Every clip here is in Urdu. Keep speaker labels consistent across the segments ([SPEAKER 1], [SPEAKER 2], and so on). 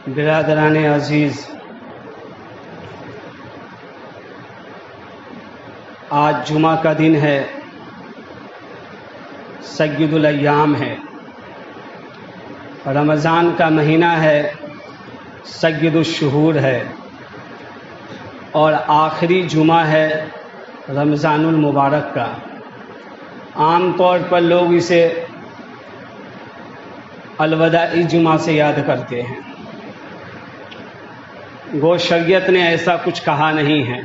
[SPEAKER 1] برادران عزیز، آج جمعہ کا دن ہے، سید الایام ہے، رمضان کا مہینہ ہے، سید الشہور ہے، اور آخری جمعہ ہے رمضان المبارک کا۔ عام طور پر لوگ اسے الوداعی جمعہ سے یاد کرتے ہیں، گو شریعت نے ایسا کچھ کہا نہیں ہے،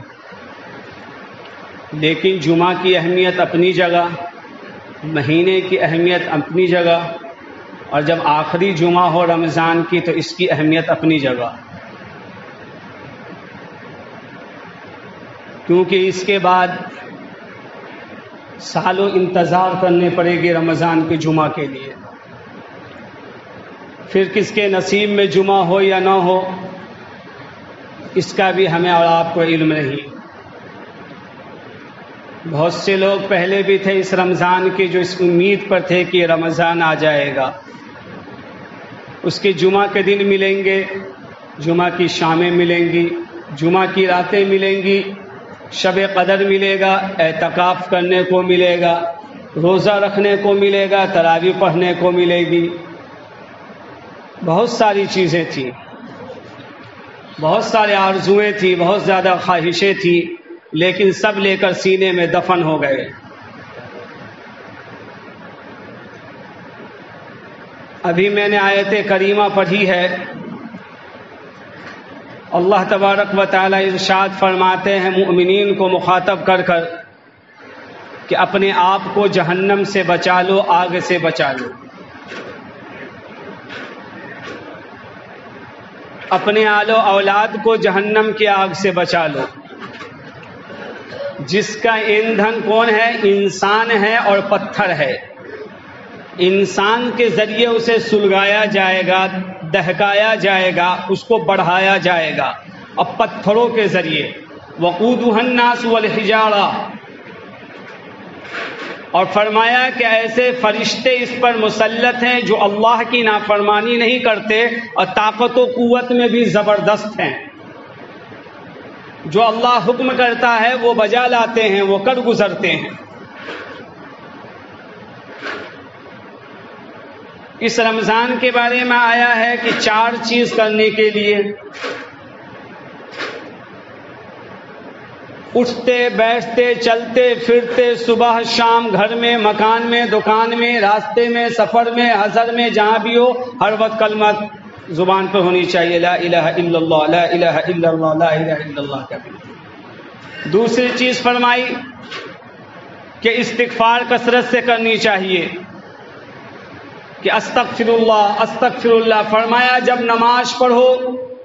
[SPEAKER 1] لیکن جمعہ کی اہمیت اپنی جگہ، مہینے کی اہمیت اپنی جگہ، اور جب آخری جمعہ ہو رمضان کی تو اس کی اہمیت اپنی جگہ، کیونکہ اس کے بعد سالوں انتظار کرنے پڑے گی رمضان کے جمعہ کے لیے۔ پھر کس کے نصیب میں جمعہ ہو یا نہ ہو، اس کا بھی ہمیں اور آپ کو علم نہیں۔ بہت سے لوگ پہلے بھی تھے اس رمضان کے جو اس امید پر تھے کہ رمضان آ جائے گا، اس کے جمعہ کے دن ملیں گے، جمعہ کی شامیں ملیں گی، جمعہ کی راتیں ملیں گی، شب قدر ملے گا، اعتکاف کرنے کو ملے گا، روزہ رکھنے کو ملے گا، تراویح پڑھنے کو ملے گی، بہت ساری چیزیں تھیں، بہت سارے آرزوئیں تھیں، بہت زیادہ خواہشیں تھیں، لیکن سب لے کر سینے میں دفن ہو گئے۔ ابھی میں نے آیت کریمہ پڑھی ہے، اللہ تبارک و تعالی ارشاد فرماتے ہیں مؤمنین کو مخاطب کر کر کہ اپنے آپ کو جہنم سے بچا لو، آگ سے بچا لو، اپنے آل و اولاد کو جہنم کی آگ سے بچا لو، جس کا ایندھن کون ہے؟ انسان ہے اور پتھر ہے۔ انسان کے ذریعے اسے سلگایا جائے گا، دہکایا جائے گا، اس کو بڑھایا جائے گا، اور پتھروں کے ذریعے وقودها الناس والحجارہ، اور فرمایا کہ ایسے فرشتے اس پر مسلط ہیں جو اللہ کی نافرمانی نہیں کرتے اور طاقت و قوت میں بھی زبردست ہیں، جو اللہ حکم کرتا ہے وہ بجا لاتے ہیں، وہ کر گزرتے ہیں۔ اس رمضان کے بارے میں آیا ہے کہ 4 چیز کرنے کے لیے اٹھتے بیٹھتے چلتے پھرتے صبح شام، گھر میں، مکان میں، دکان میں، راستے میں، سفر میں، حضر میں، جہاں بھی ہو، ہر وقت کلمہ زبان پر ہونی چاہیے، لا الہ الا اللہ، لا الہ الا اللہ، لا الہ الا اللہ کا بھی۔ دوسری چیز فرمائی کہ استغفار کثرت سے کرنی چاہیے، کہ استغفر اللہ استغفر اللہ۔ فرمایا جب نماز پڑھو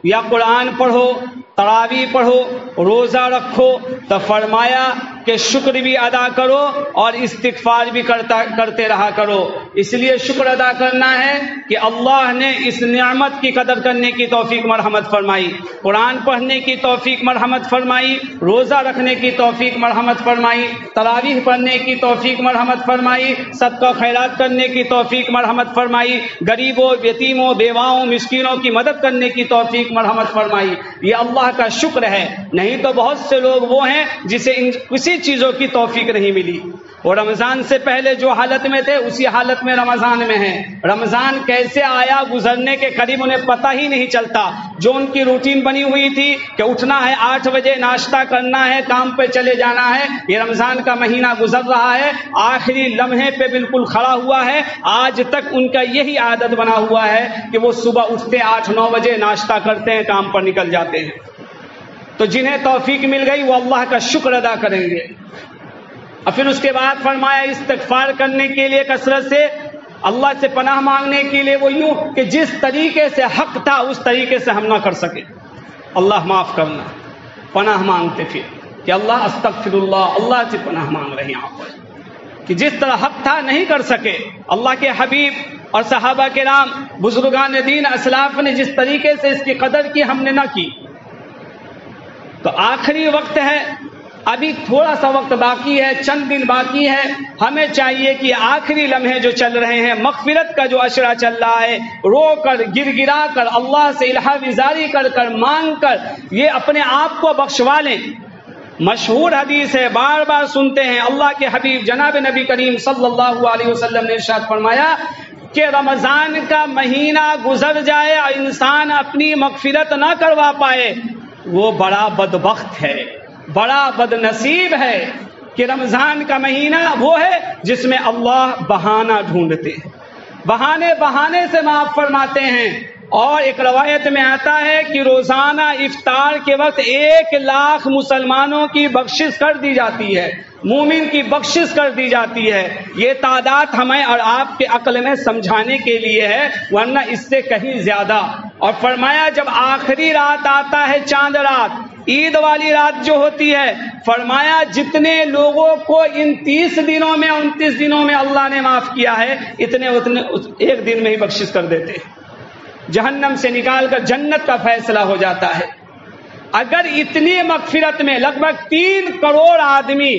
[SPEAKER 1] یا قرآن پڑھو، تراویح پڑھو، روزہ رکھو، تو فرمایا کہ شکر بھی ادا کرو اور استغفار بھی کرتے رہا کرو۔ اس لیے شکر ادا کرنا ہے کہ اللہ نے اس نعمت کی قدر کرنے کی توفیق مرحمت فرمائی، قرآن پڑھنے کی توفیق مرحمت فرمائی، روزہ رکھنے کی توفیق مرحمت فرمائی، تراویح پڑھنے کی توفیق مرحمت فرمائی، صدقہ خیرات کرنے کی توفیق مرحمت فرمائی، غریبوں، یتیموں، بیواؤں، مسکینوں کی مدد کرنے کی توفیق مرحمت فرمائی۔ یہ اللہ کا شکر ہے۔ نہیں تو بہت سے لوگ وہ ہیں جسے کسی چیزوں کی توفیق نہیں ملی، وہ رمضان سے پہلے جو حالت میں تھے اسی حالت میں رمضان میں ہیں۔ رمضان کیسے آیا گزرنے کے قریب انہیں پتہ ہی نہیں چلتا۔ جو ان کی روٹین بنی ہوئی تھی کہ اٹھنا ہے 8 بجے، ناشتہ کرنا ہے، کام پہ چلے جانا ہے، یہ رمضان کا مہینہ گزر رہا ہے، آخری لمحے پہ بالکل کھڑا ہوا ہے، آج تک ان کا یہی عادت بنا ہوا ہے کہ وہ صبح اٹھتے 8-9 بجے، ناشتہ کرتے ہیں، کام پر نکل جاتے ہیں۔ تو جنہیں توفیق مل گئی وہ اللہ کا شکر ادا کریں گے۔ اور پھر اس کے بعد فرمایا استغفار کرنے کے لیے کثرت سے، اللہ سے پناہ مانگنے کے لیے وہ یوں کہ جس طریقے سے حق تھا اس طریقے سے ہم نہ کر سکے، اللہ معاف کرنا، پناہ مانگتے پھر کہ اللہ استغفر اللہ، اللہ سے پناہ مانگ رہے ہیں یہاں پر کہ جس طرح حق تھا نہیں کر سکے۔ اللہ کے حبیب اور صحابہ کرام، بزرگان دین، اسلاف نے جس طریقے سے اس کی قدر کی ہم نے نہ کی۔ تو آخری وقت ہے، ابھی تھوڑا سا وقت باقی ہے، چند دن باقی ہے. ہمیں چاہیے کہ آخری لمحے جو چل رہے ہیں، مغفرت کا جو اشرا چل رہا ہے، رو کر گر گرا کر اللہ سے الہ وزاری کر کر مانگ کر یہ اپنے آپ کو بخشوا لیں. مشہور حدیث ہے، بار بار سنتے ہیں. اللہ کے حبیب جناب نبی کریم صلی اللہ علیہ وسلم نے ارشاد فرمایا کہ رمضان کا مہینہ گزر جائے اور انسان اپنی مغفرت نہ کروا پائے، وہ بڑا بدبخت ہے، بڑا بد نصیب ہے. کہ رمضان کا مہینہ وہ ہے جس میں اللہ بہانہ ڈھونڈتے ہیں، بہانے سے معاف فرماتے ہیں. اور ایک روایت میں آتا ہے کہ روزانہ افطار کے وقت 1,00,000 مسلمانوں کی بخشش کر دی جاتی ہے، مومن کی بخشش کر دی جاتی ہے. یہ تعداد ہمیں اور آپ کے عقل میں سمجھانے کے لیے ہے، ورنہ اس سے کہیں زیادہ. اور فرمایا جب آخری رات آتا ہے، چاند رات، عید والی رات جو ہوتی ہے، فرمایا جتنے لوگوں کو ان 30 دنوں میں 29 دنوں میں اللہ نے معاف کیا ہے، اتنے ایک دن میں ہی بخشش کر دیتے ہیں، جہنم سے نکال کر جنت کا فیصلہ ہو جاتا ہے. اگر اتنی مغفرت میں لگ بھگ 3 کروڑ آدمی،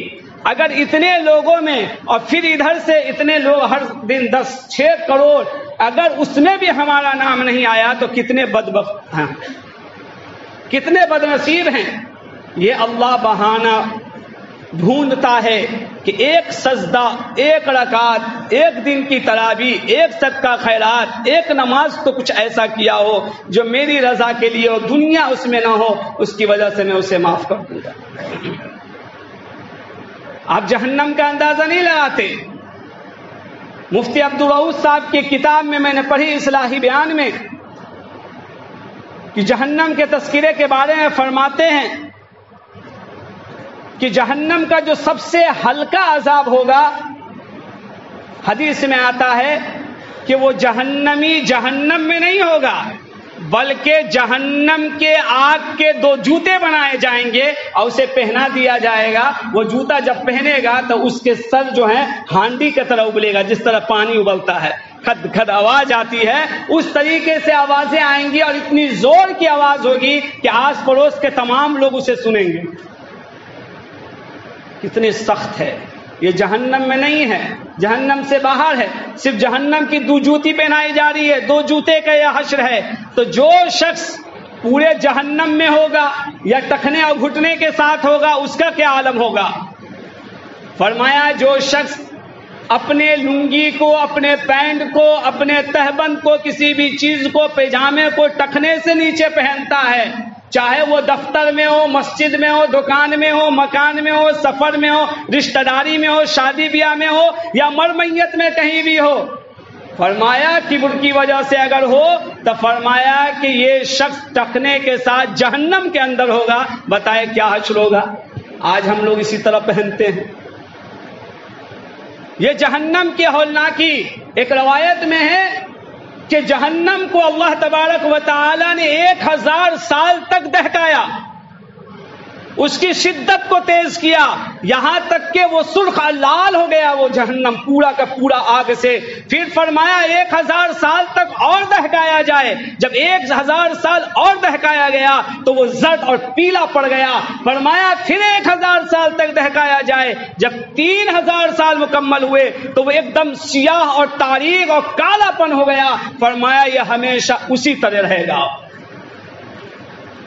[SPEAKER 1] اگر اتنے لوگوں میں، اور پھر ادھر سے اتنے لوگ ہر دن 6 کروڑ، اگر اس میں بھی ہمارا نام نہیں آیا تو کتنے بدبخت ہیں، کتنے بد نصیب ہیں. یہ اللہ بہانہ ڈھونڈتا ہے کہ ایک سجدہ، ایک رکعت، ایک دن کی تراویح، ایک صدقہ خیرات، ایک نماز تو کچھ ایسا کیا ہو جو میری رضا کے لیے ہو، دنیا اس میں نہ ہو، اس کی وجہ سے میں اسے معاف کر دوں گا. آپ جہنم کا اندازہ نہیں لگاتے. مفتی عبدالرؤوف صاحب کی کتاب میں نے پڑھی اصلاحی بیان میں کہ جہنم کے تذکرے کے بارے میں فرماتے ہیں کہ جہنم کا جو سب سے ہلکا عذاب ہوگا، حدیث میں آتا ہے کہ وہ جہنمی جہنم میں نہیں ہوگا، بلکہ جہنم کے آگ کے 2 جوتے بنائے جائیں گے اور اسے پہنا دیا جائے گا. وہ جوتا جب پہنے گا تو اس کے سر جو ہے ہانڈی کی طرح ابلے گا، جس طرح پانی ابلتا ہے، کھد کھد آواز آتی ہے، اس طریقے سے آوازیں آئیں گی اور اتنی زور کی آواز ہوگی کہ آس پڑوس کے تمام لوگ اسے سنیں گے. کتنی سخت ہے. یہ جہنم میں نہیں ہے، جہنم سے باہر ہے. صرف جہنم کی 2 جوتی پہنائی جا رہی ہے، 2 جوتے کا یہ حشر ہے. تو جو شخص پورے جہنم میں ہوگا یا ٹخنے اور گھٹنے کے ساتھ ہوگا، اس کا کیا عالم ہوگا. فرمایا جو شخص اپنے لنگی کو، اپنے پینٹ کو، اپنے تہبند کو، کسی بھی چیز کو، پیجامے کو ٹخنے سے نیچے پہنتا ہے، چاہے وہ دفتر میں ہو، مسجد میں ہو، دکان میں ہو، مکان میں ہو، سفر میں ہو، رشتہ داری میں ہو، شادی بیاہ میں ہو یا مرمیت میں کہیں بھی ہو، فرمایا کبر کی وجہ سے اگر ہو تو فرمایا کہ یہ شخص ٹخنے کے ساتھ جہنم کے اندر ہوگا. بتائے کیا حشر ہوگا. آج ہم لوگ اسی طرح پہنتے ہیں. یہ جہنم کی ہولناکی. ایک روایت میں ہے کہ جہنم کو اللہ تبارک و تعالی نے 1000 سال تک دہکایا، اس کی شدت کو تیز کیا، یہاں تک کہ وہ سرخ لال ہو گیا وہ جہنم پورا کا پورا آگ سے. پھر فرمایا 1000 سال تک اور دہکایا جائے. جب 1000 سال اور دہکایا گیا تو وہ زرد اور پیلا پڑ گیا. فرمایا پھر 1000 سال تک دہکایا جائے. جب 3000 سال مکمل ہوئے تو وہ ایک دم سیاہ اور تاریک اور کالا پن ہو گیا. فرمایا یہ ہمیشہ اسی طرح رہے گا.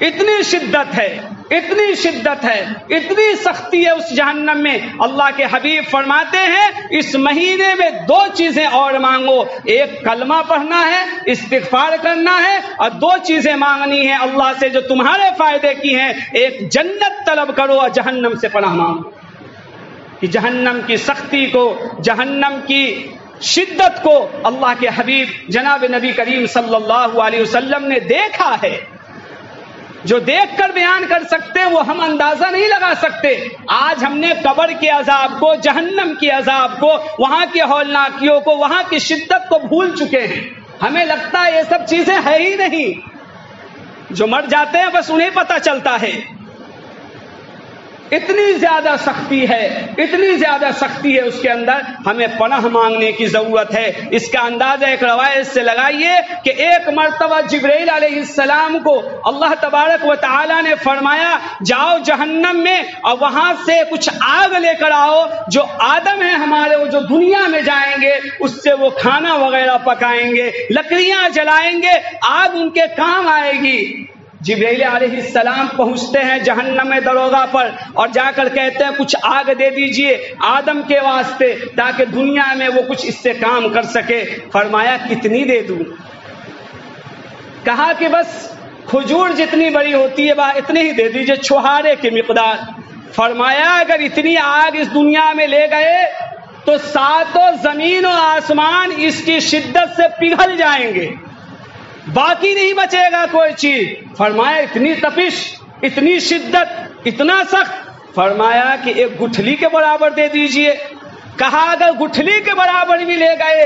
[SPEAKER 1] اتنی شدت ہے، اتنی شدت ہے، اتنی سختی ہے اس جہنم میں. اللہ کے حبیب فرماتے ہیں اس مہینے میں 2 چیزیں اور مانگو. ایک کلمہ پڑھنا ہے، استغفار کرنا ہے، اور 2 چیزیں مانگنی ہے اللہ سے جو تمہارے فائدے کی ہیں. ایک جنت طلب کرو اور جہنم سے پناہ مانگو. کہ جہنم کی سختی کو، جہنم کی شدت کو اللہ کے حبیب جناب نبی کریم صلی اللہ علیہ وسلم نے دیکھا ہے. جو دیکھ کر بیان کر سکتے ہیں وہ ہم اندازہ نہیں لگا سکتے. آج ہم نے قبر کے عذاب کو، جہنم کے عذاب کو، وہاں کی ہولناکیوں کو، وہاں کی شدت کو بھول چکے ہیں. ہمیں لگتا ہے یہ سب چیزیں ہے ہی نہیں. جو مر جاتے ہیں بس انہیں پتہ چلتا ہے. اتنی زیادہ سختی ہے، اتنی زیادہ سختی ہے اس کے اندر، ہمیں پناہ مانگنے کی ضرورت ہے۔ اس کا اندازہ ایک روایت سے لگائیے کہ ایک مرتبہ جبرائیل علیہ السلام کو اللہ تبارک و تعالی نے فرمایا جاؤ جہنم میں اور وہاں سے کچھ آگ لے کر آؤ، جو آدم ہیں ہمارے وہ جو دنیا میں جائیں گے اس سے وہ کھانا وغیرہ پکائیں گے، لکڑیاں جلائیں گے، آگ ان کے کام آئے گی۔ جبرائیل علیہ السلام پہنچتے ہیں جہنم میں دروازہ پر اور جا کر کہتے ہیں کچھ آگ دے دیجئے آدم کے واسطے تاکہ دنیا میں وہ کچھ اس سے کام کر سکے۔ فرمایا کتنی دے دوں؟ کہا کہ بس کھجور جتنی بڑی ہوتی ہے اتنی ہی دے دیجئے، چھہارے کی مقدار۔ فرمایا اگر اتنی آگ اس دنیا میں لے گئے تو ساتوں زمین و آسمان اس کی شدت سے پگھل جائیں گے، باقی نہیں بچے گا کوئی چیز۔ فرمایا اتنی تپش، اتنی شدت، اتنا سخت؟ فرمایا کہ ایک گٹھلی کے برابر دے دیجئے۔ کہا اگر گٹھلی کے برابر بھی لے گئے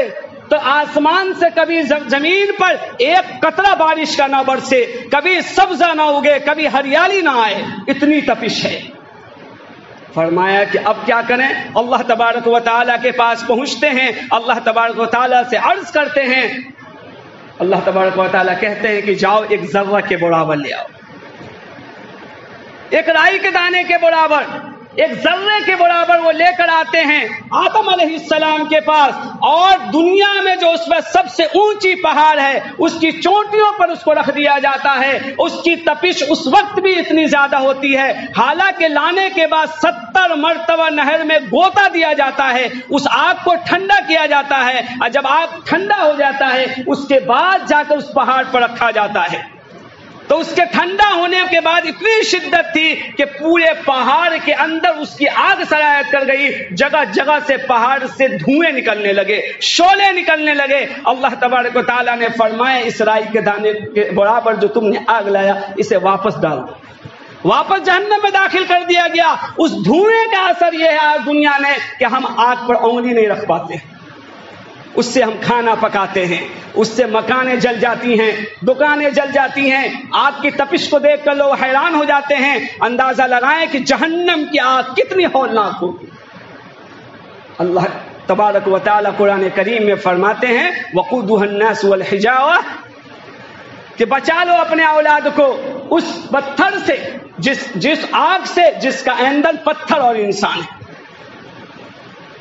[SPEAKER 1] تو آسمان سے کبھی زمین پر ایک قطرہ بارش کا نہ برسے، کبھی سبزہ نہ اگے، کبھی ہریالی نہ آئے، اتنی تپش ہے۔ فرمایا کہ اب کیا کریں؟ اللہ تبارک و تعالیٰ کے پاس پہنچتے ہیں، اللہ تبارک و تعالیٰ سے عرض کرتے ہیں۔ اللہ تبارک و تعالیٰ کہتے ہیں کہ جاؤ ایک ذرہ کے برابر لے آؤ، ایک رائی کے دانے کے برابر، ایک ذرے کے برابر وہ لے کر آتے ہیں آدم علیہ السلام کے پاس، اور دنیا میں جو اس میں سب سے اونچی پہاڑ ہے اس کی چوٹیوں پر اس کو رکھ دیا جاتا ہے۔ اس کی تپش اس وقت بھی اتنی زیادہ ہوتی ہے، حالانکہ لانے کے بعد 70 مرتبہ نہر میں گوتا دیا جاتا ہے، اس آگ کو ٹھنڈا کیا جاتا ہے، اور جب آگ ٹھنڈا ہو جاتا ہے اس کے بعد جا کر اس پہاڑ پر رکھا جاتا ہے۔ تو اس کے ٹھنڈا ہونے کے بعد اتنی شدت تھی کہ پورے پہاڑ کے اندر اس کی آگ سرایت کر گئی، جگہ جگہ سے پہاڑ سے دھوئیں نکلنے لگے، شعلے نکلنے لگے۔ اللہ تبارک و تعالیٰ نے فرمایا اس رائی کے دانے کے برابر جو تم نے آگ لایا اسے واپس ڈال دو۔ واپس جہنم میں داخل کر دیا گیا۔ اس دھوئیں کا اثر یہ ہے آج دنیا میں کہ ہم آگ پر انگلی نہیں رکھ پاتے، اس سے ہم کھانا پکاتے ہیں، اس سے مکانیں جل جاتی ہیں، دکانیں جل جاتی ہیں۔ آگ کی تپش کو دیکھ کر لوگ حیران ہو جاتے ہیں۔ اندازہ لگائیں کہ جہنم کی آگ کتنی ہولناک ہوگی۔ اللہ تبارک و تعالیٰ قرآن کریم میں فرماتے ہیں وقودها الناس والحجارہ، کہ بچا لو اپنے اولاد کو اس پتھر سے، جس آگ سے جس کا ایندھن پتھر اور انسان ہے۔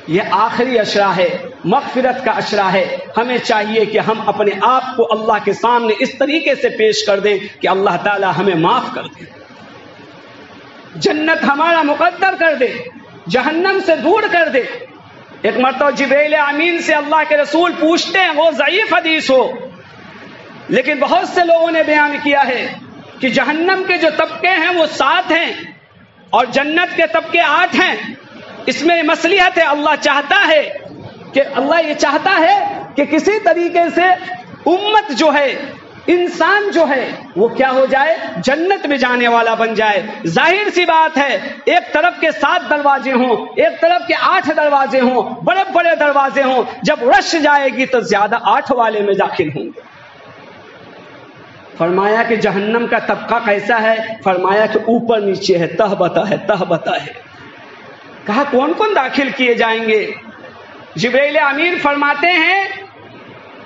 [SPEAKER 1] یہ آخری اشرا ہے، مغفرت کا اشرا ہے۔ ہمیں چاہیے کہ ہم اپنے آپ کو اللہ کے سامنے اس طریقے سے پیش کر دیں کہ اللہ تعالی ہمیں معاف کر دے، جنت ہمارا مقدر کر دے، جہنم سے دور کر دے۔ ایک مرتبہ جبرائیل امین سے اللہ کے رسول پوچھتے ہیں، وہ ضعیف حدیث ہو لیکن بہت سے لوگوں نے بیان کیا ہے کہ جہنم کے جو طبقے ہیں وہ 7 ہیں اور جنت کے طبقے 8 ہیں۔ اس میں مصلحت ہے، اللہ چاہتا ہے کہ اللہ یہ چاہتا ہے کہ کسی طریقے سے امت جو ہے، انسان جو ہے وہ کیا ہو جائے، جنت میں جانے والا بن جائے۔ ظاہر سی بات ہے، ایک طرف کے 7 دروازے ہوں، ایک طرف کے 8 دروازے ہوں، بڑے بڑے دروازے ہوں، جب رش جائے گی تو زیادہ 8 والے میں داخل ہوں گے۔ فرمایا کہ جہنم کا طبقہ کیسا ہے؟ فرمایا کہ اوپر نیچے ہے، تہ بتہ ہے، تہ بتہ ہے۔ کہا کون کون داخل کیے جائیں گے؟ جبرائیل امین فرماتے ہیں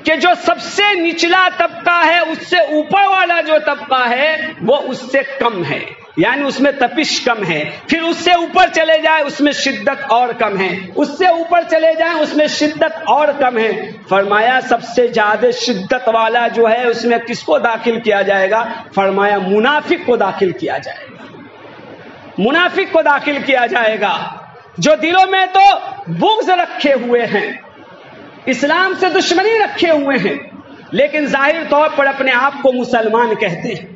[SPEAKER 1] کہ جو سب سے نچلا طبقہ ہے اس سے اوپر والا جو طبقہ ہے وہ اس سے کم ہے، یعنی اس میں تپش کم ہے۔ پھر اس سے اوپر چلے جائیں اس میں شدت اور کم ہے، اس سے اوپر چلے جائیں اس میں شدت اور کم ہے۔ فرمایا سب سے زیادہ شدت والا جو ہے اس میں کس کو داخل کیا جائے گا؟ فرمایا منافق کو داخل کیا جائے گا، منافق کو داخل کیا جائے گا، جو دلوں میں تو بغض رکھے ہوئے ہیں، اسلام سے دشمنی رکھے ہوئے ہیں، لیکن ظاہر طور پر اپنے آپ کو مسلمان کہتے ہیں۔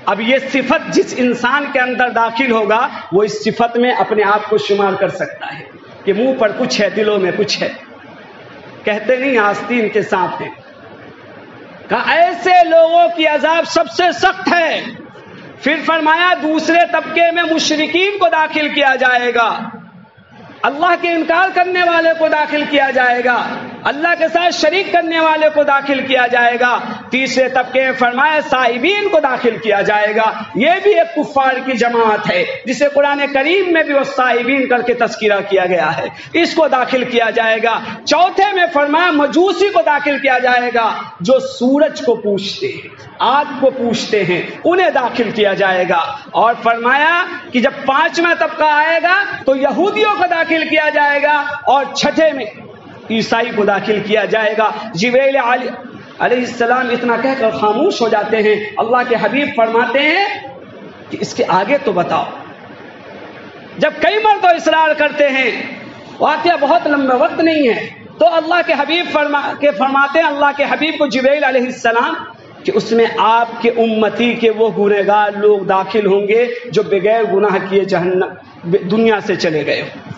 [SPEAKER 1] اب یہ صفت جس انسان کے اندر داخل ہوگا وہ اس صفت میں اپنے آپ کو شمار کر سکتا ہے کہ منہ پر کچھ ہے، دلوں میں کچھ ہے، کہتے نہیں آستین کے ساتھ ہیں۔ کہا ایسے لوگوں کی عذاب سب سے سخت ہے۔ پھر فرمایا دوسرے طبقے میں مشرکین کو داخل کیا جائے گا، اللہ کے انکار کرنے والے کو داخل کیا جائے گا، اللہ کے ساتھ شریک کرنے والے کو داخل کیا جائے گا. تیسرے طبقے میں فرمایا صائبین کو داخل کیا جائے گا. یہ بھی ایک کفار کی جماعت ہے جسے قرآن کریم میں بھی وہ صائبین کر کے تذکرہ کیا گیا ہے, اس کو داخل کیا جائے گا. چوتھے میں فرمایا مجوسی کو داخل کیا جائے گا, جو سورج کو پوجتے ہیں, آگ کو پوجتے ہیں, انہیں داخل کیا جائے گا. اور فرمایا کہ جب پانچواں طبقہ آئے گا تو یہودیوں کو داخل کیا جائے گا, اور چھٹے میں عیسائی کو داخل کیا جائے گا. جبریل علیہ السلام اتنا کہہ کر خاموش ہو جاتے ہیں. اللہ کے حبیب فرماتے ہیں کہ اس کے آگے تو بتاؤ. جب کئی مرتبہ اصرار کرتے ہیں, واقعہ بہت لمبا وقت نہیں ہے, تو اللہ کے حبیب فرماتے ہیں اللہ کے حبیب کو جبریل علیہ السلام کہ اس میں آپ کے امتی کے وہ گنہگار لوگ داخل ہوں گے جو بغیر گناہ کیے جہنم دنیا سے چلے گئے ہوں,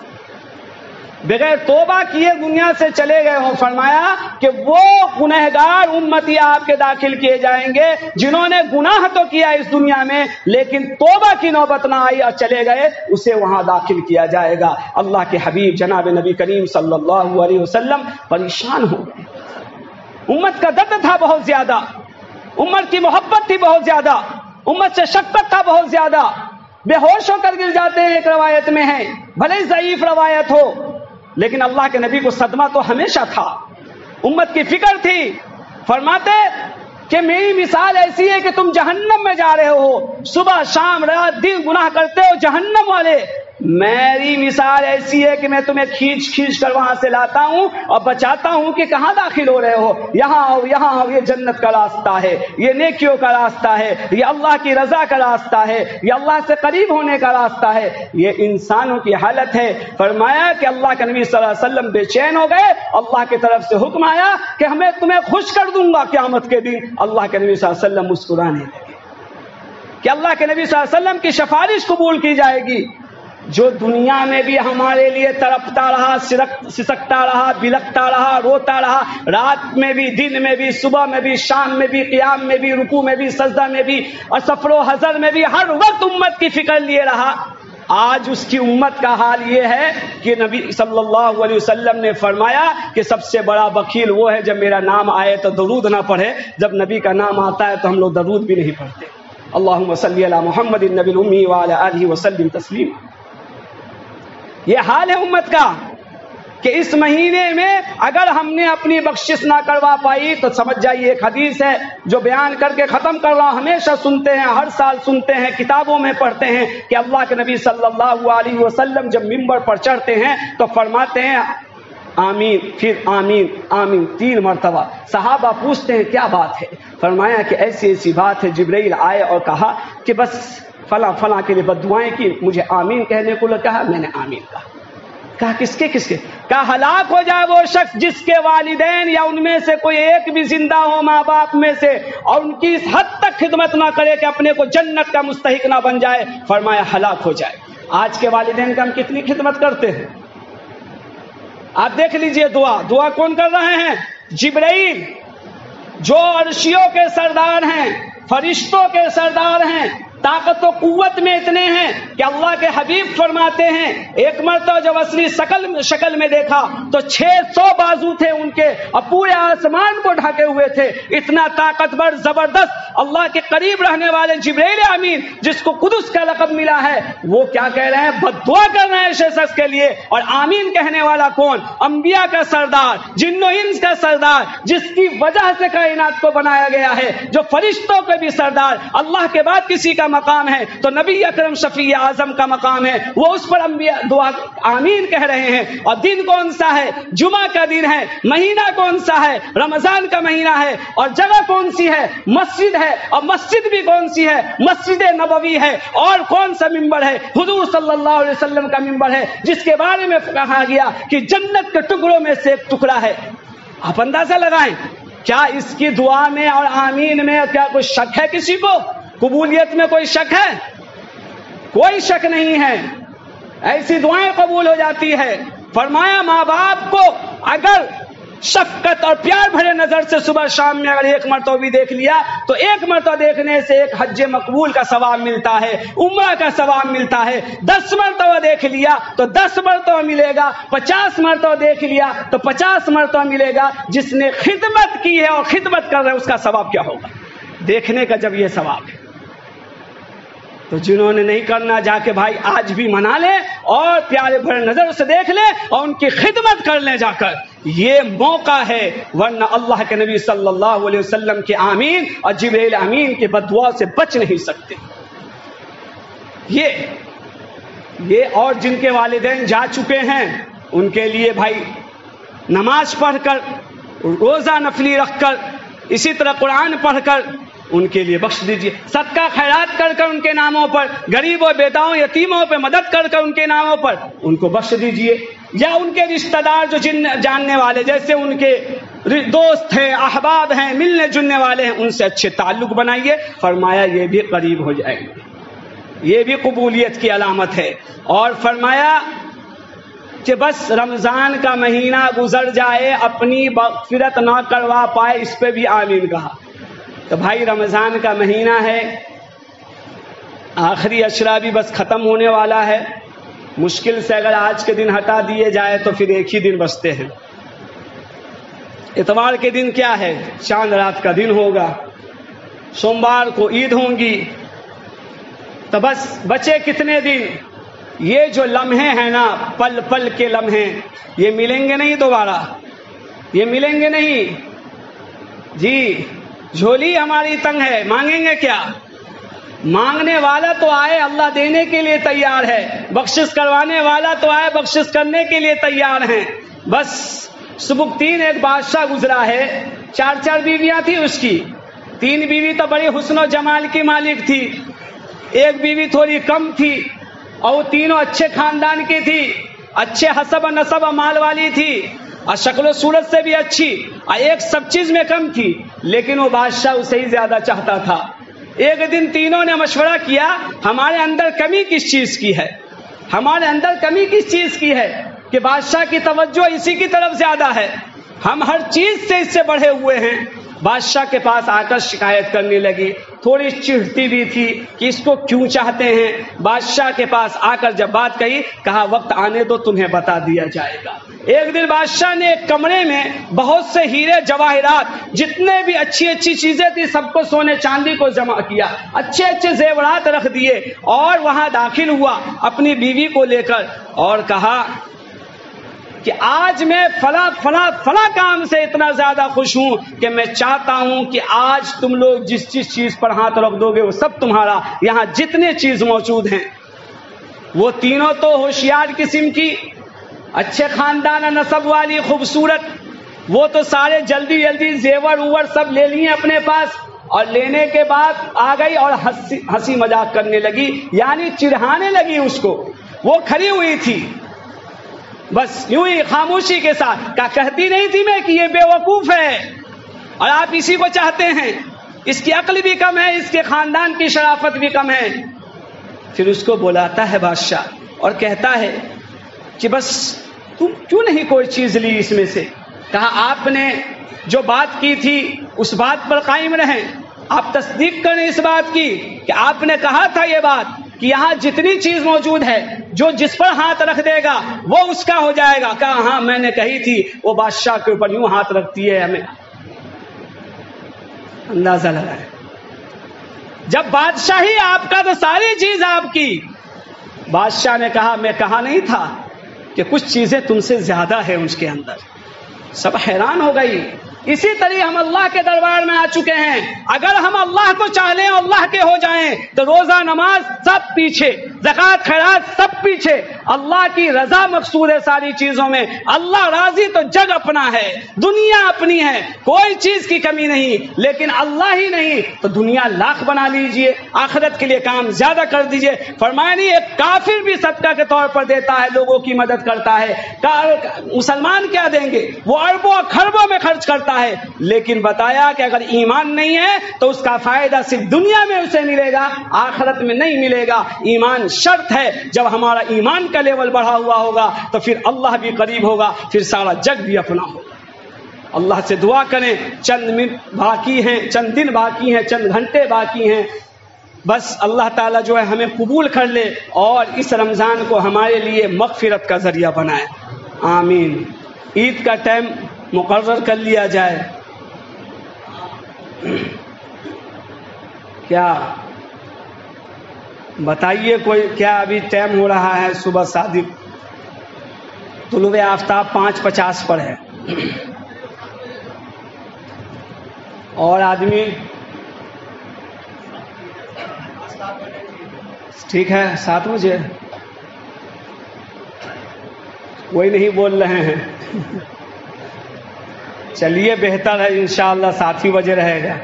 [SPEAKER 1] بغیر توبہ کیے دنیا سے چلے گئے ہوں. فرمایا کہ وہ گنہگار امتی آپ کے داخل کیے جائیں گے جنہوں نے گناہ تو کیا اس دنیا میں لیکن توبہ کی نوبت نہ آئی اور چلے گئے, اسے وہاں داخل کیا جائے گا. اللہ کے حبیب جناب نبی کریم صلی اللہ علیہ وسلم پریشان ہو گئے. امت کا درد تھا بہت زیادہ, امت کی محبت تھی بہت زیادہ, امت سے شفقت تھا بہت زیادہ. بے ہوش ہو کر گر جاتے ہیں, ایک روایت میں ہے, بھلے ضعیف روایت ہو, لیکن اللہ کے نبی کو صدمہ تو ہمیشہ تھا, امت کی فکر تھی. فرماتے کہ میری مثال ایسی ہے کہ تم جہنم میں جا رہے ہو, صبح شام رات دن گناہ کرتے ہو جہنم والے. میری مثال ایسی ہے کہ میں تمہیں کھینچ کھینچ کر وہاں سے لاتا ہوں اور بچاتا ہوں کہ کہاں داخل ہو رہے ہو, یہاں آؤ یہاں آؤ, یہ جنت کا راستہ ہے, یہ نیکیوں کا راستہ ہے, یہ اللہ کی رضا کا راستہ ہے, یہ اللہ سے قریب ہونے کا راستہ ہے. یہ انسانوں کی حالت ہے. فرمایا کہ اللہ کے نبی صلی اللہ علیہ وسلم بے چین ہو گئے. اللہ کی طرف سے حکم آیا کہ ہمیں تمہیں خوش کر دوں گا قیامت کے دن. اللہ کے نبی صلی اللہ علیہ وسلم مسکرانے لگے کہ اللہ کے نبی صلی اللہ علیہ وسلم کی سفارش قبول کی جائے گی. جو دنیا میں بھی ہمارے لیے تڑپتا رہا, سسکتا رہا, بلکتا رہا, روتا رہا, رات میں بھی دن میں بھی, صبح میں بھی, شام میں بھی, قیام میں بھی, رکوع میں بھی, سجدہ میں بھی, اور سفر و حضر میں بھی ہر وقت امت کی فکر لیے رہا. آج اس کی امت کا حال یہ ہے کہ نبی صلی اللہ علیہ وسلم نے فرمایا کہ سب سے بڑا بخیل وہ ہے جب میرا نام آئے تو درود نہ پڑھے, جب نبی کا نام آتا ہے تو ہم لوگ درود بھی نہیں پڑھتے. اللہم صلی علی محمد النبی الامی وعلی آلہ وسلم تسلیما. یہ حال ہے امت کا کہ اس مہینے میں اگر ہم نے اپنی بخشش نہ کروا پائی تو سمجھ جائیے. ایک حدیث ہے جو بیان کر کے ختم کر رہا ہوں, ہمیشہ سنتے ہیں, ہر سال سنتے ہیں, کتابوں میں پڑھتے ہیں کہ اللہ کے نبی صلی اللہ علیہ وسلم جب ممبر پر چڑھتے ہیں تو فرماتے ہیں آمین, پھر آمین آمین 3 مرتبہ. صحابہ پوچھتے ہیں کیا بات ہے؟ فرمایا کہ ایسی ایسی بات ہے, جبرائیل آئے اور کہا کہ بس فلاں فلاں کے لیے بددعائیں کی, مجھے آمین کہنے کو کہا, میں نے آمین کہا. کہا کس کے کہا ہلاک ہو جائے وہ شخص جس کے والدین یا ان میں سے کوئی ایک بھی زندہ ہو ماں باپ میں سے اور ان کی اس حد تک خدمت نہ کرے کہ اپنے کو جنت کا مستحق نہ بن جائے. فرمایا ہلاک ہو جائے. آج کے والدین کا ہم کتنی خدمت کرتے ہیں, آپ دیکھ لیجئے. دعا کون کر رہے ہیں؟ جبرائیل, جو عرشیوں کے سردار ہیں, فرشتوں کے سردار ہیں, طاقت و قوت میں اتنے ہیں کہ اللہ کے حبیب فرماتے ہیں ایک مرتبہ جب اصلی شکل میں دیکھا تو 600 بازو تھے ان کے اور پورے آسمان کو ڈھکے ہوئے تھے. اتنا طاقتور زبردست اللہ کے قریب رہنے والے جبرائیل امین جس کو قدس کا لقب ملا ہے, وہ کیا کہہ رہے ہیں؟ بد دعا کر رہے ہیں شخص کے لیے. اور آمین کہنے والا کون؟ انبیاء کا سردار, جن و انس کا سردار, جس کی وجہ سے کائنات کو بنایا گیا ہے, جو فرشتوں کے بھی سردار. اللہ کے بعد کسی کا مقام ہے تو نبی اکرم شفیع اعظم کا مقام ہے, وہ اس پر انبیاء دعا آمین کہہ رہے ہیں. اور دن کون سا ہے؟ جمعہ کا دن ہے. مہینہ کون سا ہے؟ رمضان کا مہینہ ہے. اور جگہ کون سی ہے؟ مسجد ہے. اور مسجد بھی کون سی ہے؟ مسجد نبوی ہے. اور کون سا منبر ہے؟ حضور صلی اللہ علیہ وسلم کا منبر ہے, جس کے بارے میں کہا گیا کہ جنت کے ٹکڑوں میں سے ایک ٹکڑا ہے. آپ اندازہ لگائیں, کیا اس کی دعا میں اور آمین میں کیا کوئی شک ہے کسی کو؟ قبولیت میں کوئی شک ہے؟ کوئی شک نہیں ہے. ایسی دعائیں قبول ہو جاتی ہے. فرمایا ماں باپ کو اگر شفقت محبت اور پیار بھرے نظر سے صبح شام میں اگر ایک مرتبہ بھی دیکھ لیا تو ایک مرتبہ دیکھنے سے ایک حج مقبول کا ثواب ملتا ہے، عمرہ کا ثواب ملتا ہے۔ 10 مرتبہ دیکھ لیا تو 10 مرتبہ ملے گا، 50 مرتبہ دیکھ لیا تو 50 مرتبہ ملے گا۔ جس نے خدمت کی ہے اور خدمت کر رہے اس کا ثواب کیا ہوگا؟ دیکھنے کا جب یہ ثواب ہے تو جنہوں نے نہیں کرنا جا کے بھائی آج بھی منا لیں اور پیارے بھرے نظر سے دیکھ لیں اور ان کی خدمت کر لیں جا کر، یہ موقع ہے، ورنہ اللہ کے نبی صلی اللہ علیہ وسلم کے آمین اور جبریل امین کے بددعا سے بچ نہیں سکتے۔ یہ اور جن کے والدین جا چکے ہیں ان کے لیے بھائی نماز پڑھ کر، روزہ نفلی رکھ کر، اسی طرح قرآن پڑھ کر ان کے لیے بخش دیجیے، صدقہ خیرات کر کر ان کے ناموں پر، غریب و بیداؤں یتیموں پہ مدد کر کر ان کے ناموں پر ان کو بخش دیجیے، یا ان کے رشتہ دار جو جاننے والے جیسے ان کے دوست ہیں، احباب ہیں، ملنے جلنے والے ہیں، ان سے اچھے تعلق بنائیے۔ فرمایا یہ بھی قریب ہو جائے گا، یہ بھی قبولیت کی علامت ہے۔ اور فرمایا کہ بس رمضان کا مہینہ گزر جائے اپنی مغفرت نہ کروا پائے اس پہ بھی آمین کہا۔ تو بھائی رمضان کا مہینہ ہے، آخری اشرا بھی بس ختم ہونے والا ہے، مشکل سے اگر آج کے دن ہٹا دیے جائے تو پھر ایک ہی دن بچتے ہیں۔ اتوار کے دن کیا ہے؟ چاند رات کا دن ہوگا، سوموار کو عید ہوں گی، تو بس بچے کتنے دن؟ یہ جو لمحے ہیں نا، پل پل کے لمحے، یہ ملیں گے نہیں دوبارہ، یہ ملیں گے نہیں جی۔ جھولی ہماری تنگ ہے، مانگیں گے کیا؟ مانگنے والا تو آئے، اللہ دینے کے لیے تیار ہے، بخشش کروانے والا تو آئے، بخشش کرنے کے لیے تیار ہیں۔ بس سبکتین ایک بادشاہ گزرا ہے، 4 بیویاں تھی اس کی، 3 بیوی تو بڑی حسن و جمال کی مالک تھی، ایک بیوی تھوڑی کم تھی، اور وہ تینوں اچھے خاندان کی تھی، اچھے حسب و نسب و مال والی تھی، اور شکل و صورت سے بھی اچھی، اور ایک سب چیز میں کم تھی، لیکن وہ بادشاہ اسے ہی زیادہ چاہتا تھا۔ ایک دن تینوں نے مشورہ کیا، ہمارے اندر کمی کس چیز کی ہے، ہمارے اندر کمی کس چیز کی ہے کہ بادشاہ کی توجہ اسی کی طرف زیادہ ہے، ہم ہر چیز سے اس سے بڑھے ہوئے ہیں۔ بادشاہ کے پاس آ کر شکایت کرنے لگی، تھوڑی چڑھتی بھی تھی کہ اس کو کیوں چاہتے ہیں۔ بادشاہ کے پاس آ کر جب بات کہی، کہا وقت آنے دو تمہیں بتا دیا جائے گا۔ ایک دن بادشاہ نے ایک کمرے میں بہت سے ہیرے جواہرات، جتنے بھی اچھی اچھی چیزیں تھی سب کو، سونے چاندی کو جمع کیا، اچھے اچھے زیورات رکھ دیے، اور وہاں داخل ہوا اپنی بیوی کو لے کر، اور کہا کہ آج میں فلاں کام سے اتنا زیادہ خوش ہوں کہ میں چاہتا ہوں کہ آج تم لوگ جس چیز پر ہاتھ رکھ دو گے وہ سب تمہارا، یہاں جتنے چیز موجود ہیں۔ وہ تینوں تو ہوشیار قسم کی، اچھے خاندان نسب والی، خوبصورت، وہ تو سارے جلدی جلدی زیور اوور سب لے لیے اپنے پاس، اور لینے کے بعد آ گئی اور ہنسی مذاق کرنے لگی، یعنی چڑھانے لگی اس کو۔ وہ کھڑی ہوئی تھی بس یوں ہی خاموشی کے ساتھ، کہتی نہیں تھی میں کہ یہ بیوقوف ہے اور آپ اسی کو چاہتے ہیں، اس کی عقل بھی کم ہے، اس کے خاندان کی شرافت بھی کم ہے۔ پھر اس کو بلاتا ہے بادشاہ اور کہتا ہے کہ بس تم کیوں نہیں کوئی چیز لی اس میں سے؟ کہا آپ نے جو بات کی تھی اس بات پر قائم رہیں، آپ تصدیق کریں اس بات کی کہ آپ نے کہا تھا یہ بات کہ یہاں جتنی چیز موجود ہے جو جس پر ہاتھ رکھ دے گا وہ اس کا ہو جائے گا۔ کہا ہاں میں نے کہی تھی، وہ بادشاہ کے اوپر یوں ہاتھ رکھتی ہے، ہمیں اندازہ لگائے، جب بادشاہی آپ کا تو ساری چیز آپ کی۔ بادشاہ نے کہا میں کہا نہیں تھا کہ کچھ چیزیں تم سے زیادہ ہے اس کے اندر۔ سب حیران ہو گئی۔ اسی طرح ہم اللہ کے دربار میں آ چکے ہیں، اگر ہم اللہ کو چاہ لیں اللہ کے ہو جائیں تو روزہ نماز سب پیچھے، زکوٰۃ خیرات سب پیچھے، اللہ کی رضا مقصود ہے ساری چیزوں میں، اللہ راضی تو جگ اپنا ہے، دنیا اپنی ہے، کوئی چیز کی کمی نہیں، لیکن اللہ ہی نہیں تو دنیا لاکھ بنا لیجئے، آخرت کے لیے کام زیادہ کر دیجئے۔ فرمایا نہیں ایک کافر بھی صدقہ کے طور پر دیتا ہے، لوگوں کی مدد کرتا ہے، مسلمان کیا دیں گے؟ وہ اربوں خربوں میں خرچ کرتا ہے، لیکن بتایا کہ اگر ایمان نہیں ہے تو اس کا فائدہ صرف دنیا میں اسے ملے گا، آخرت میں نہیں ملے گا۔ ایمان شرط ہے، جب ہمارا ایمان کا لیول بڑھا ہوا ہوگا تو پھر اللہ بھی قریب ہوگا، پھر سارا جگ بھی اپنا ہوگا۔ اللہ سے دعا کریں، چند منٹ باقی ہیں، چند دن باقی ہیں، چند گھنٹے باقی ہیں، بس اللہ تعالیٰ جو ہے ہمیں قبول کر لے اور اس رمضان کو ہمارے لیے مغفرت کا ذریعہ بنائے، آمین۔ عید کا ٹائم مقرر کر لیا جائے، کیا بتائیے کوئی، کیا ابھی ٹائم ہو رہا ہے صبح صادق، طلوع آفتاب 5:50 پر ہے، اور آدمی ٹھیک ہے 7 بجے، کوئی نہیں بول رہے ہیں، چلیے بہتر ہے انشاءاللہ 7 ہی بجے رہے گا۔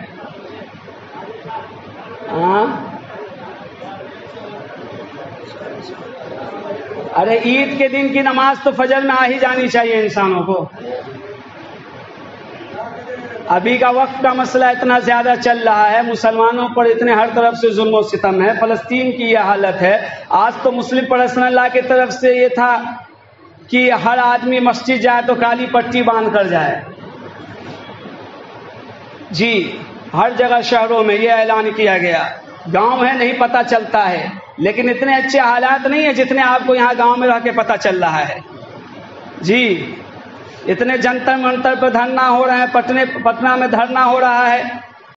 [SPEAKER 1] ہاں ارے عید کے دن کی نماز تو فجر میں آ ہی جانی چاہیے انسانوں کو، ابھی کا وقت کا مسئلہ اتنا زیادہ چل رہا ہے، مسلمانوں پر اتنے ہر طرف سے ظلم و ستم ہے، فلسطین کی یہ حالت ہے۔ آج تو مسلم پرسنل لا کی طرف سے یہ تھا کہ ہر آدمی مسجد جائے تو کالی پٹی باندھ کر جائے، جی ہر جگہ شہروں میں یہ اعلان کیا گیا، گاؤں ہے نہیں پتہ چلتا ہے، لیکن اتنے اچھے حالات نہیں ہیں جتنے آپ کو یہاں گاؤں میں رہ کے پتہ چل رہا ہے، جی اتنے جنتر منتر پہ دھرنا ہو رہے ہیں، پٹنہ میں دھرنا ہو رہا ہے،